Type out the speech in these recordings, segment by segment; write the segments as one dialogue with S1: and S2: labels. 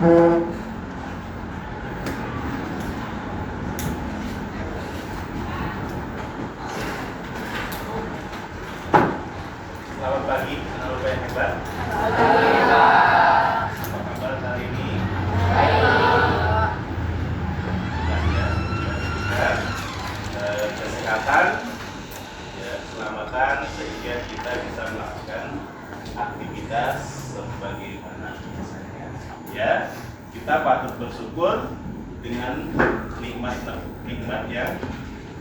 S1: Selamat pagi, anak bapak yang hebat. Apa kabar hari ini? Kesehatan, ya, keselamatan, sehingga kita bisa melakukan aktivitas sebagaimana biasanya. Ya, kita patut bersyukur dengan nikmat yang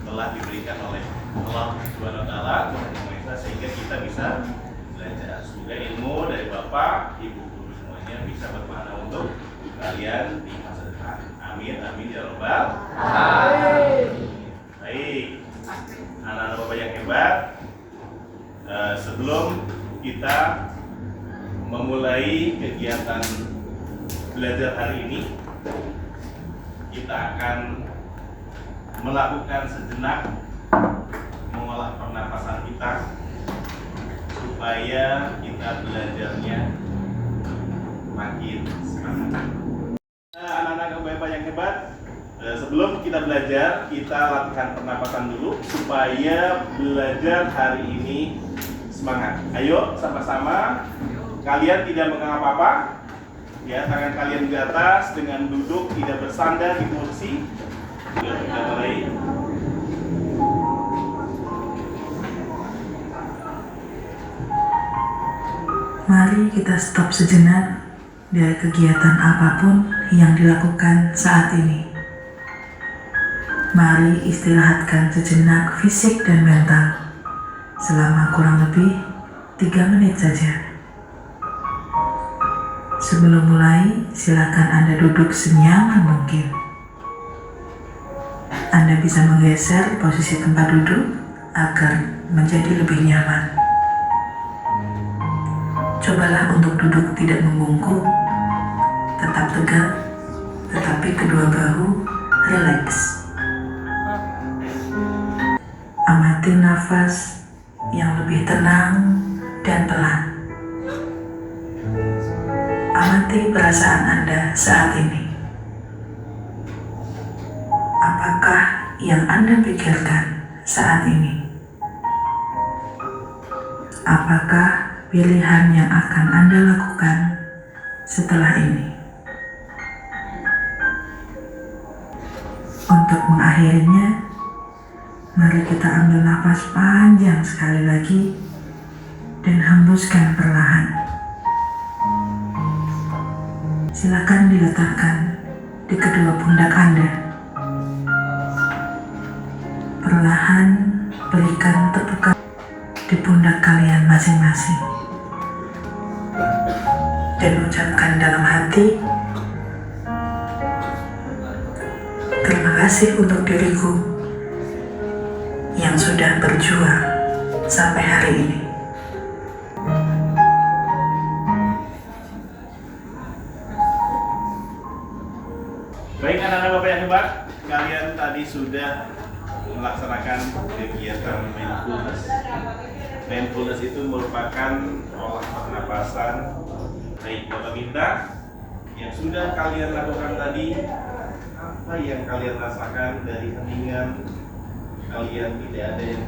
S1: telah diberikan oleh Allah Subhanahu wa Ta'ala, sehingga kita bisa belajar. Semoga ilmu dari Bapak, Ibu guru semuanya bisa bermanfaat untuk kalian di masa depan. Amin, amin ya Rabbal alamin. Baik, anak-anak Bapak yang hebat, sebelum kita memulai kegiatan belajar hari ini, kita akan melakukan sejenak mengolah pernapasan kita supaya kita belajarnya makin semangat. Anak-anak Bapak yang hebat, sebelum kita belajar, kita latihan pernapasan dulu supaya belajar hari ini semangat. Ayo sama-sama, kalian tidak menganggap apa-apa. Ya, tangan kalian di atas dengan duduk tidak bersandar di kursi. Kita mulai.
S2: Mari kita stop sejenak dari kegiatan apapun yang dilakukan saat ini. Mari istirahatkan sejenak fisik dan mental selama kurang lebih 3 menit saja. Sebelum mulai, silakan Anda duduk senyaman mungkin. Anda bisa menggeser posisi tempat duduk agar menjadi lebih nyaman. Cobalah untuk duduk tidak membungkuk, tetap tegak, tetapi kedua bahu rileks. Amati nafas yang lebih tenang dan pelan. Amati perasaan Anda saat ini. Apakah yang Anda pikirkan saat ini? Apakah pilihan yang akan Anda lakukan setelah ini? Untuk mengakhirinya, mari kita ambil nafas panjang sekali lagi dan hembuskan perlahan. Silakan diletakkan di kedua pundak Anda. Perlahan berikan tepukan di pundak kalian masing-masing. Dan ucapkan dalam hati, terima kasih untuk diriku yang sudah berjuang sampai hari ini.
S1: Baik anak-anak Bapak yang hebat, kalian tadi sudah melaksanakan kegiatan mindfulness. Mindfulness itu merupakan olah pernapasan. Baik, Bapak minta yang sudah kalian lakukan tadi, apa yang kalian rasakan dari heningan? Kalian tidak ada yang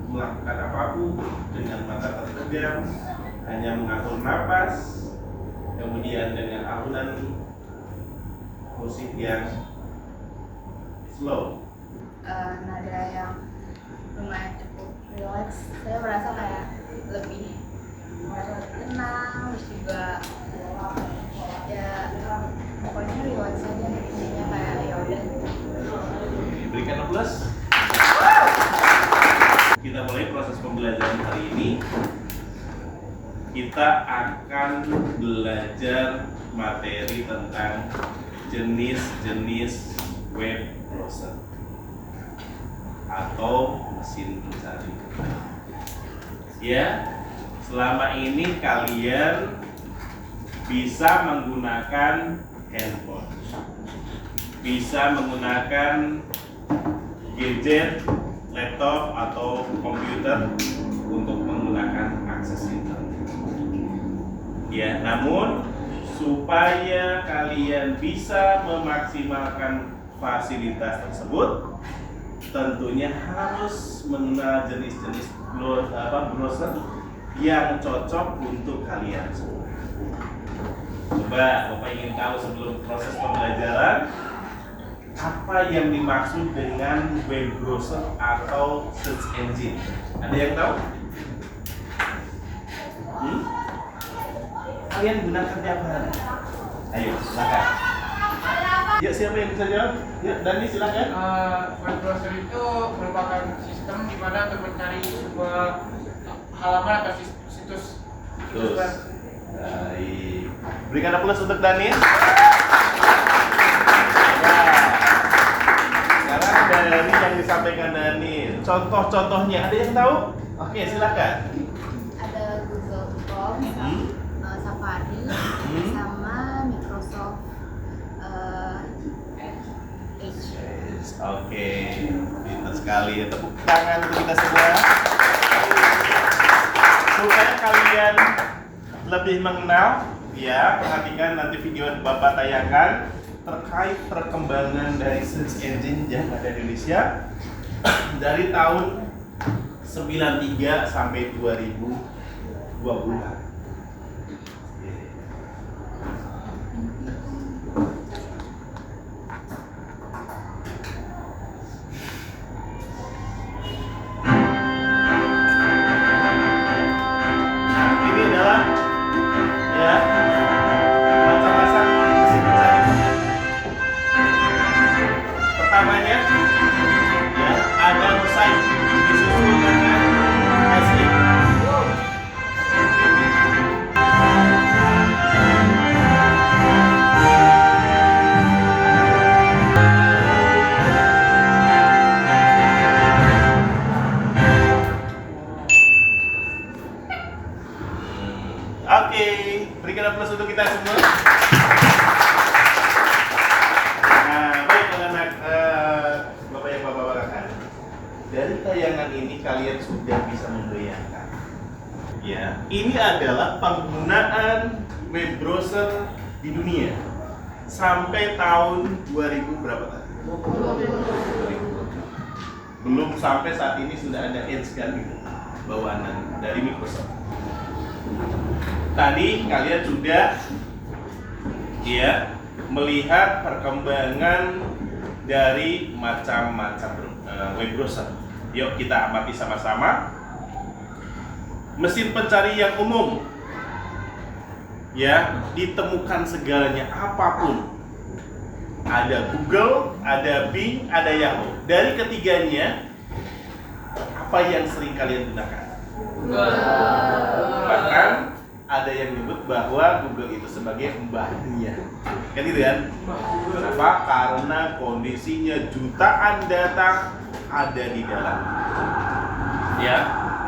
S1: melakukan apapun dengan mata terpejam, hanya mengatur napas, kemudian dengan alunan musik yang slow.
S3: Nada yang lumayan cukup relax. Saya merasa kayak lebih tenang, terus juga ya pokoknya relax aja, intinya kayak ya udah.
S1: Berikan aplaus. Kita mulai proses pembelajaran hari ini. Kita akan belajar materi tentang jenis-jenis web browser atau mesin pencari. Ya, selama ini kalian bisa menggunakan handphone, bisa menggunakan gadget, laptop atau komputer untuk menggunakan akses internet. Ya, namun supaya kalian bisa memaksimalkan fasilitas tersebut, tentunya harus mengenal jenis-jenis browser yang cocok untuk kalian semua. Coba Bapak ingin tahu sebelum proses pembelajaran, apa yang dimaksud dengan web browser atau search engine? Ada yang tahu? Kalian gunakan tiap hari? Ayo, silakan. Ya, siapa yang bisa jawab? Ya, Dani silakan.
S4: Web browser itu merupakan sistem di mana untuk mencari sebuah halaman atau situs
S1: Terus.
S4: web.
S1: Baik. Berikan aplaus untuk Dani. Sekarang dari yang disampaikan Dani, contoh-contohnya ada yang tahu? Oke, silakan.
S3: Ada Google Chrome, Safari, sama Microsoft Edge.
S1: Oke, pintar sekali. Tepuk tangan untuk kita semua. Supaya kalian lebih mengenal, ya, perhatikan nanti video Bapak tayangkan terkait perkembangan dari search engine yang ada di Indonesia dari tahun 93 sampai 2020. Oke, berikan aplaus untuk kita semua. Nah, baik anak-anak, Bapak yang Bapak banggakan. Dari tayangan ini kalian sudah bisa membayangkan. Ya, ini adalah penggunaan web browser di dunia sampai tahun 2000 berapa tadi? 2020. Belum sampai saat ini sudah ada Edge kan gitu, bawaan dari Microsoft. Tadi kalian sudah ya melihat perkembangan dari macam-macam web browser. Yuk kita amati sama-sama. Mesin pencari yang umum, ya, ditemukan segalanya apapun. Ada Google, ada Bing, ada Yahoo. Dari ketiganya, apa yang sering kalian gunakan? Bahkan ada yang menyebut bahwa Google itu sebagai mbahnya. Kan gitu kan? Kenapa? Karena kondisinya jutaan data ada di dalam. Ya,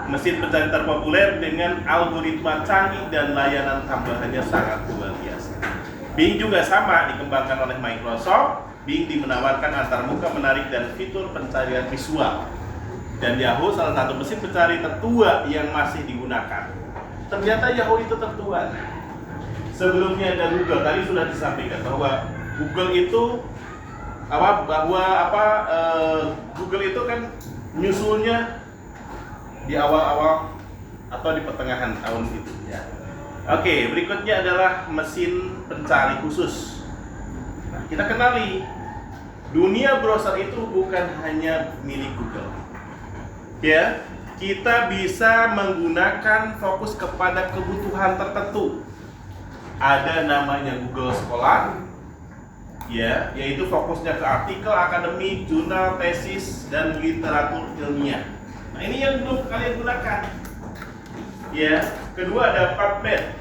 S1: mesin pencari terpopuler dengan algoritma canggih dan layanan tambahannya sangat luar biasa. Bing juga sama, dikembangkan oleh Microsoft. Bing menawarkan antarmuka menarik dan fitur pencarian visual. Dan Yahoo salah satu mesin pencari tertua yang masih digunakan. Ternyata Yahoo itu tertua. Sebelumnya ada Google, tadi sudah disampaikan bahwa Google itu Google itu kan nyusulnya di awal-awal atau di pertengahan tahun itu. Ya. Oke, berikutnya adalah mesin pencari khusus. Nah, kita kenali dunia browser itu bukan hanya milik Google. Ya, kita bisa menggunakan fokus kepada kebutuhan tertentu. Ada namanya Google Scholar, ya, yaitu fokusnya ke artikel akademik, jurnal, tesis, dan literatur ilmiah. Nah, ini yang belum kalian gunakan. Ya, kedua ada PubMed,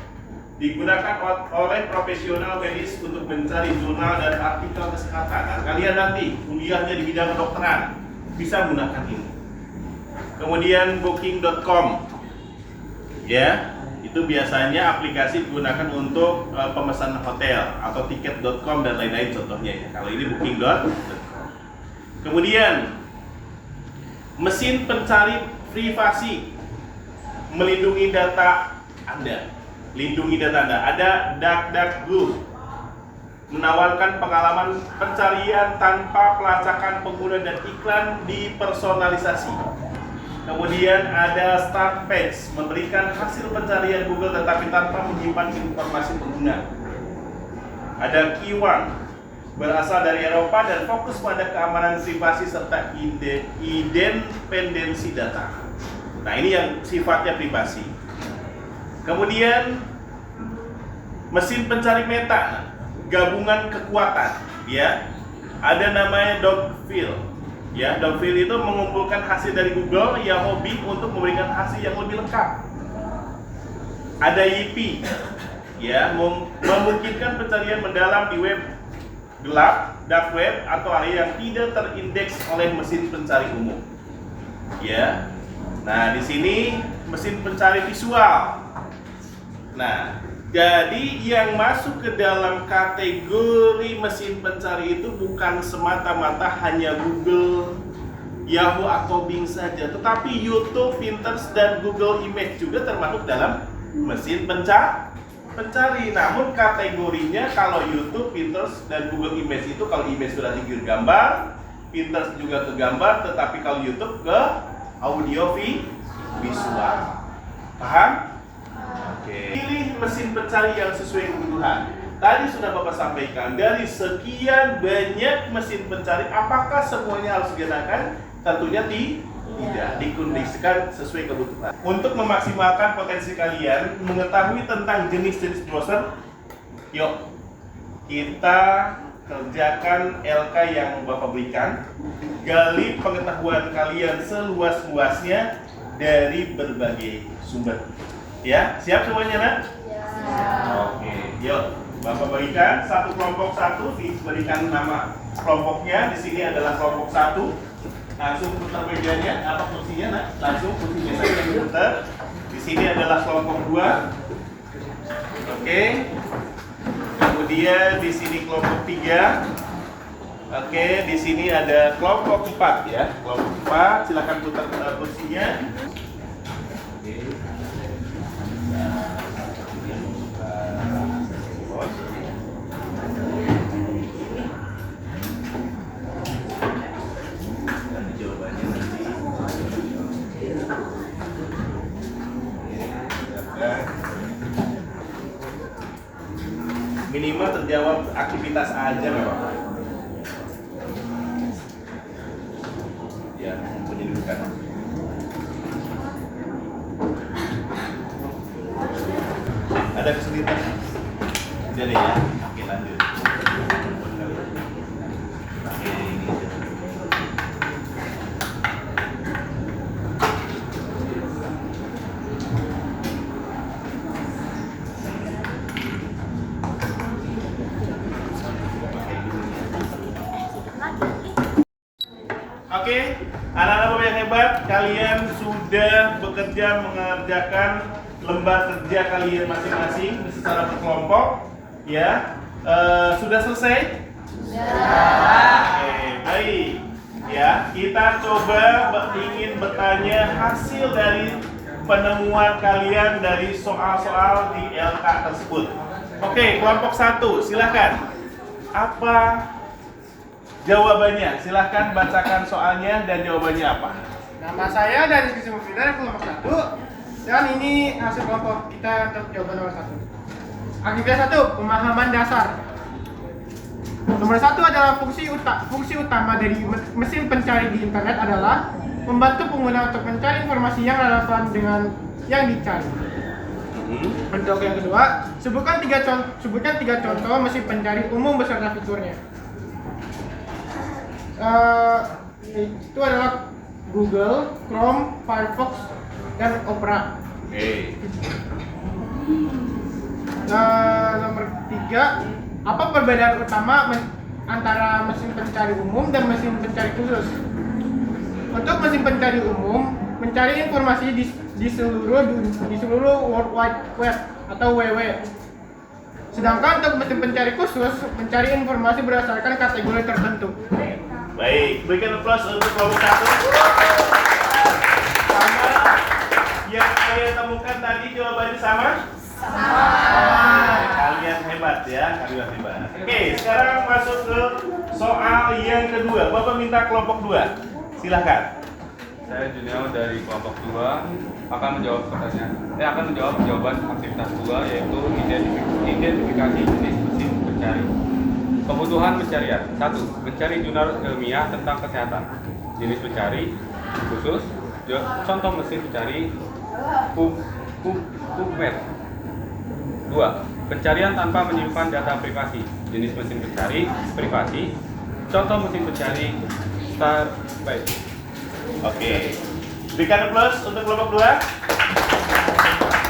S1: digunakan oleh profesional medis untuk mencari jurnal dan artikel kesehatan. Nah, kalian nanti kuliahnya di bidang kedokteran bisa menggunakan ini. Kemudian Booking.com, ya, itu biasanya aplikasi digunakan untuk pemesanan hotel atau tiket.com dan lain-lain contohnya ya. Kalau ini Booking.com. Kemudian mesin pencari privasi, melindungi data Anda. lindungi data Anda. Ada DuckDuckGo, menawarkan pengalaman pencarian tanpa pelacakan pengguna dan iklan dipersonalisasi. Kemudian ada StartPage, memberikan hasil pencarian Google tetapi tanpa menyimpan informasi pengguna. Ada Key1, berasal dari Eropa dan fokus pada keamanan privasi serta independensi data. Nah, ini yang sifatnya privasi. Kemudian mesin pencari Meta, gabungan kekuatan, ya. Ada namanya Dogville. Ya, Dogville itu mengumpulkan hasil dari Google, Yahoo, Bing untuk memberikan hasil yang lebih lengkap. Ada Yipi, ya, memungkinkan pencarian mendalam di web gelap, dark web atau area yang tidak terindeks oleh mesin pencari umum. Ya. Nah, di sini mesin pencari visual. Nah, jadi yang masuk ke dalam kategori mesin pencari itu bukan semata-mata hanya Google, Yahoo atau Bing saja, tetapi YouTube, Pinterest dan Google Image juga termasuk dalam mesin pencari. Namun kategorinya kalau YouTube, Pinterest dan Google Image itu, kalau Image berarti ke gambar, Pinterest juga ke gambar, tetapi kalau YouTube ke audio visual. Paham? Oke. Pilih mesin pencari yang sesuai kebutuhan. Tadi sudah Bapak sampaikan, dari sekian banyak mesin pencari, apakah semuanya harus digunakan? Tentunya tidak, dikondisikan sesuai kebutuhan. Untuk memaksimalkan potensi kalian mengetahui tentang jenis-jenis browser, yuk kita kerjakan LK yang Bapak berikan. Gali pengetahuan kalian seluas-luasnya dari berbagai sumber. Ya, siap semuanya, Nak?
S3: Ya.
S1: Oke, yuk Bapak berikan satu kelompok satu, diberikan nama kelompoknya. Di sini adalah kelompok satu. Langsung putar mejanya, apa kursinya, Nak? Langsung kursi biasanya diputar. Di sini adalah kelompok 2. Oke. Kemudian di sini kelompok 3. Oke, di sini ada kelompok 4 ya. Kelompok 4, silakan putar kursinya. Oke. Minimal terjawab aktivitas aja Bapak. Ya, penyedudukan. Ada kesulitan? Jadi ya, oke lanjut. Oke, ini. Oke, anak-anak Bapak yang hebat, kalian sudah bekerja mengerjakan lembar kerja kalian masing-masing secara berkelompok, ya. Sudah selesai? Oke, baik. Ya, kita coba ingin bertanya hasil dari penemuan kalian dari soal-soal di LK tersebut. Oke, kelompok 1, silakan. Apa jawabannya? Silahkan bacakan soalnya dan jawabannya apa.
S4: Nama saya dari Rizky Mufidar, kelompok 1. Dan ini hasil kelompok kita untuk jawaban nomor 1. Aktivitas 1, pemahaman dasar. Nomor 1 adalah fungsi utama dari mesin pencari di internet adalah membantu pengguna untuk mencari informasi yang relevan dengan yang dicari. Untuk yang kedua, sebutkan tiga contoh mesin pencari umum beserta fiturnya. Itu adalah Google, Chrome, Firefox, dan Opera.
S1: Oke.
S4: Nomor 3, apa perbedaan utama antara mesin pencari umum dan mesin pencari khusus? Untuk mesin pencari umum, mencari informasi di seluruh World Wide Web atau WW. Sedangkan untuk mesin pencari khusus, mencari informasi berdasarkan kategori tertentu.
S1: Baik, berikan aplaus untuk kelompok 1. Sama yang saya temukan tadi jawabannya sama? Kalian hebat ya, kalian hebat. Oke, sekarang masuk ke soal yang kedua. Bapak minta kelompok 2. Silahkan.
S5: Saya Junio dari kelompok 2 akan menjawab jawaban aktivitas 2, yaitu identifikasi jenis mesin pencari. Kebutuhan pencarian. 1. Mencari jurnal ilmiah tentang kesehatan. Jenis pencari khusus. Contoh mesin pencari PubMed. 2. Pencarian tanpa menyimpan data privasi. Jenis mesin pencari privasi. Contoh mesin pencari Starbase.
S1: Oke. Berikan plus untuk kelompok 2.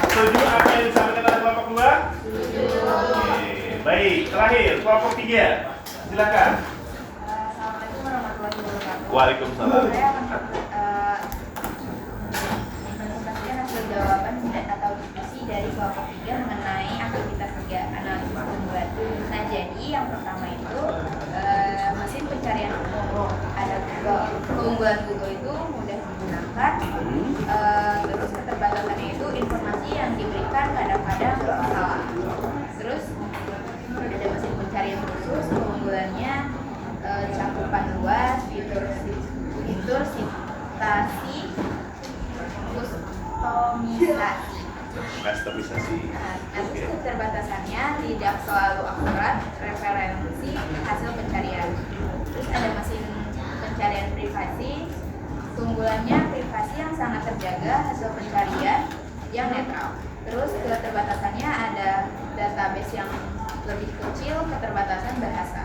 S1: Setuju apa yang disampaikan oleh kelompok 2? Oke. Baik, terakhir kelompok 3. Silakan.
S3: Assalamualaikum warahmatullahi wabarakatuh.
S1: Waalaikumsalam.
S3: Saya akan mempresentasikan hasil jawaban atau diskusi dari kelompok 3 mengenai aktivitas 3 analisis keunggulan. Nah, jadi yang pertama itu mesin pencarian Google. Ada Google. Keunggulan Google itu mudah digunakan. Terus keterbatasannya itu informasi yang diberikan kadang-kadang salah. Terus ada mesin pencarian khusus, keunggulannya cakupan luas, fitur citasi,
S1: Customisasi.
S3: Nanti keterbatasannya tidak selalu akurat, referensi hasil pencarian. Terus ada mesin pencarian privasi, keunggulannya privasi yang sangat terjaga, hasil pencarian yang netral. Terus keterbatasannya ada database yang lebih kecil, keterbatasan bahasa.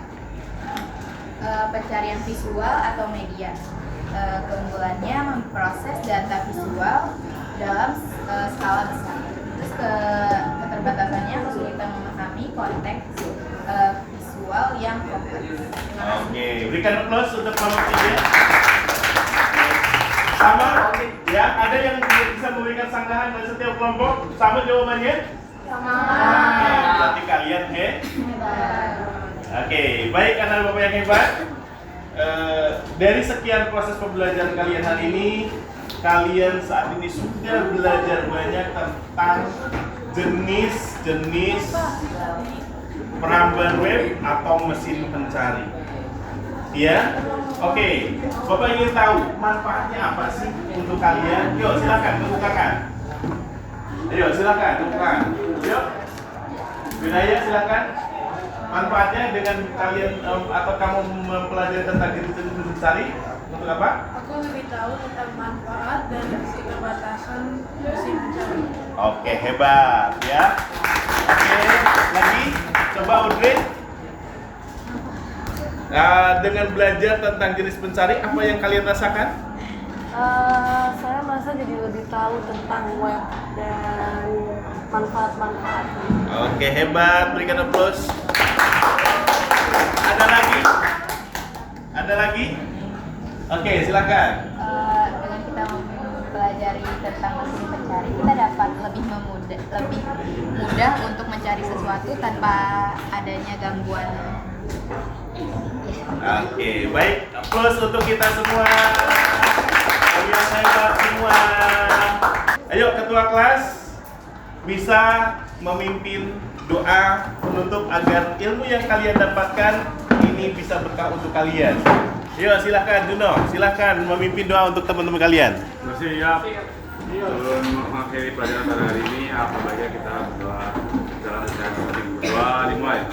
S3: Pencarian visual atau media. Keunggulannya memproses data visual dalam skala besar. Terus keterbatasannya kesulitan memahami konteks visual yang kompleks.
S1: Oke, berikan plus untuk kelompok 3. Sama ya, ada yang bisa memberikan sanggahan dari setiap kelompok. Sama jawabannya?
S3: Sama.
S1: Oke, berarti kalian Oke, baik, karena Bapak yang hebat. Dari sekian proses pembelajaran kalian hari ini, kalian saat ini sudah belajar banyak tentang jenis-jenis peramban web atau mesin pencari. Ya, oke. Bapak ingin tahu manfaatnya apa sih untuk kalian? Yuk, silakan kemukakan. Ayo, silakan kemukakan. Yuk, Binaya, silakan. Manfaatnya dengan kalian atau kamu mempelajari tentang jenis-jenis mesin pencari untuk apa?
S6: Aku lebih tahu tentang manfaat dan keterbatasan mesin pencari.
S1: Oke, hebat ya. Oke, lagi coba Audrey. Dengan belajar tentang jenis pencari, apa yang kalian rasakan?
S6: Saya merasa jadi lebih tahu tentang web dan manfaat-manfaatnya.
S1: Oke, hebat. Berikan aplaus. Ada lagi? Ada lagi? Oke, silakan.
S3: Dengan kita mempelajari tentang mesin pencari, kita dapat lebih mudah untuk mencari sesuatu tanpa adanya gangguan.
S1: Oke, baik. Aplaus untuk kita semua. Kalian hebat semua. Ayo, ketua kelas bisa memimpin doa penutup agar ilmu yang kalian dapatkan ini bisa berkah untuk kalian. Yuk, silahkan Juno, silahkan memimpin doa untuk teman-teman kalian.
S5: Bersiap. Sebelum mengakhiri pelajaran pada hari ini, apa baiknya kita berdoa dalam secara berdoa dimulai.